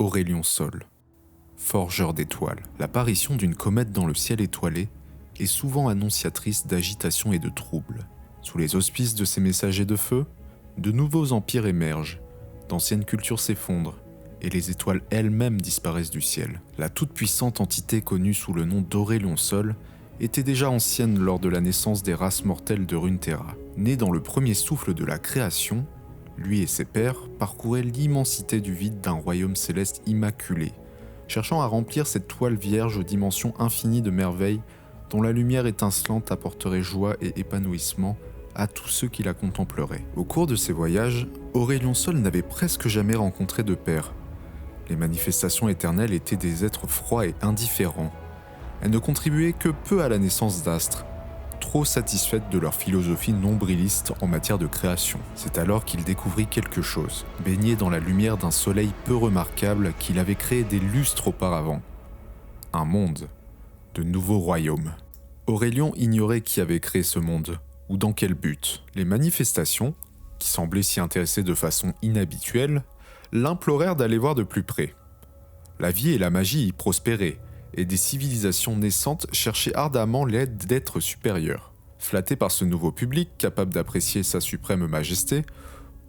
Aurélien Sol, forgeur d'étoiles. L'apparition d'une comète dans le ciel étoilé est souvent annonciatrice d'agitation et de troubles. Sous les auspices de ces messagers de feu, de nouveaux empires émergent, d'anciennes cultures s'effondrent, et les étoiles elles-mêmes disparaissent du ciel. La toute-puissante entité connue sous le nom d'Aurélien Sol était déjà ancienne lors de la naissance des races mortelles de Runeterra. Né dans le premier souffle de la création, lui et ses pairs parcouraient l'immensité du vide d'un royaume céleste immaculé, cherchant à remplir cette toile vierge aux dimensions infinies de merveilles dont la lumière étincelante apporterait joie et épanouissement à tous ceux qui la contempleraient. Au cours de ces voyages, Aurélien Sol n'avait presque jamais rencontré de père. Les manifestations éternelles étaient des êtres froids et indifférents. Elles ne contribuaient que peu à la naissance d'astres, trop satisfaites de leur philosophie nombriliste en matière de création. C'est alors qu'il découvrit quelque chose, baigné dans la lumière d'un soleil peu remarquable qu'il avait créé des lustres auparavant. Un monde, de nouveaux royaumes. Aurélien ignorait qui avait créé ce monde, ou dans quel but. Les manifestations, qui semblaient s'y intéresser de façon inhabituelle, l'implorèrent d'aller voir de plus près. La vie et la magie y prospéraient, et des civilisations naissantes cherchaient ardemment l'aide d'êtres supérieurs. Flatté par ce nouveau public, capable d'apprécier sa suprême majesté,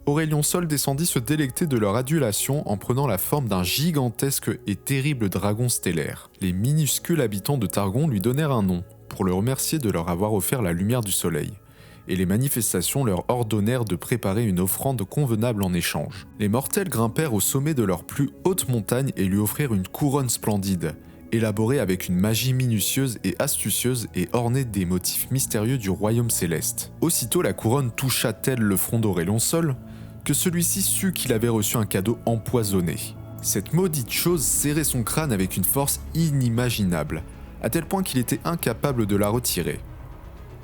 Aurélien Sol descendit se délecter de leur adulation en prenant la forme d'un gigantesque et terrible dragon stellaire. Les minuscules habitants de Targon lui donnèrent un nom, pour le remercier de leur avoir offert la lumière du soleil, et les manifestations leur ordonnèrent de préparer une offrande convenable en échange. Les mortels grimpèrent au sommet de leur plus haute montagne et lui offrirent une couronne splendide, élaborée avec une magie minutieuse et astucieuse et ornée des motifs mystérieux du royaume céleste. Aussitôt la couronne toucha-t-elle le front d'Aurélien Sol, que celui-ci sut qu'il avait reçu un cadeau empoisonné. Cette maudite chose serrait son crâne avec une force inimaginable, à tel point qu'il était incapable de la retirer.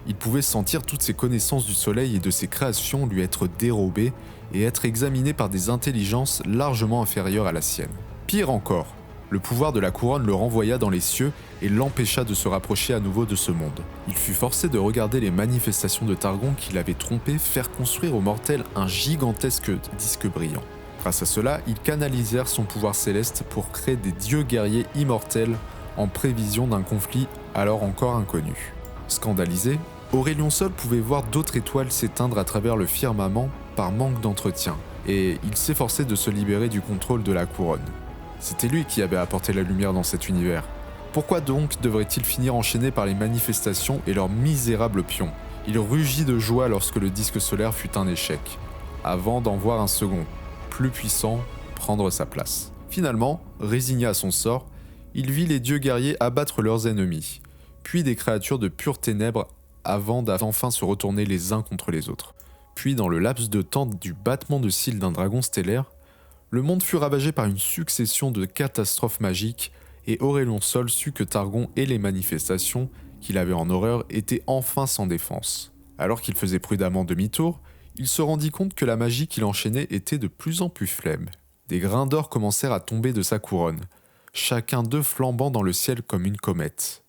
Il pouvait sentir toutes ses connaissances du soleil et de ses créations lui être dérobées et être examinées par des intelligences largement inférieures à la sienne. Pire encore, le pouvoir de la couronne le renvoya dans les cieux et l'empêcha de se rapprocher à nouveau de ce monde. Il fut forcé de regarder les manifestations de Targon qui l'avaient trompé faire construire aux mortels un gigantesque disque brillant. Grâce à cela, ils canalisèrent son pouvoir céleste pour créer des dieux guerriers immortels en prévision d'un conflit alors encore inconnu. Scandalisé, Aurélien Sol pouvait voir d'autres étoiles s'éteindre à travers le firmament par manque d'entretien, et il s'efforçait de se libérer du contrôle de la couronne. C'était lui qui avait apporté la lumière dans cet univers. Pourquoi donc devrait-il finir enchaîné par les manifestations et leurs misérables pions ? Il rugit de joie lorsque le disque solaire fut un échec, avant d'en voir un second, plus puissant, prendre sa place. Finalement, résigné à son sort, il vit les dieux guerriers abattre leurs ennemis, puis des créatures de pures ténèbres avant d'enfin se retourner les uns contre les autres. Puis dans le laps de temps du battement de cils d'un dragon stellaire, le monde fut ravagé par une succession de catastrophes magiques et Aurélien Sol sut que Targon et les manifestations qu'il avait en horreur étaient enfin sans défense. Alors qu'il faisait prudemment demi-tour, il se rendit compte que la magie qu'il enchaînait était de plus en plus faible. Des grains d'or commencèrent à tomber de sa couronne, chacun d'eux flambant dans le ciel comme une comète.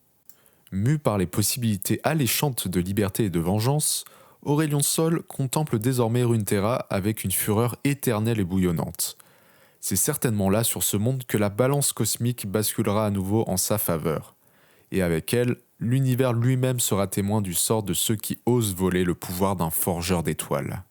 Mu par les possibilités alléchantes de liberté et de vengeance, Aurélien Sol contemple désormais Runeterra avec une fureur éternelle et bouillonnante. C'est certainement là sur ce monde que la balance cosmique basculera à nouveau en sa faveur. Et avec elle, l'univers lui-même sera témoin du sort de ceux qui osent voler le pouvoir d'un forgeur d'étoiles.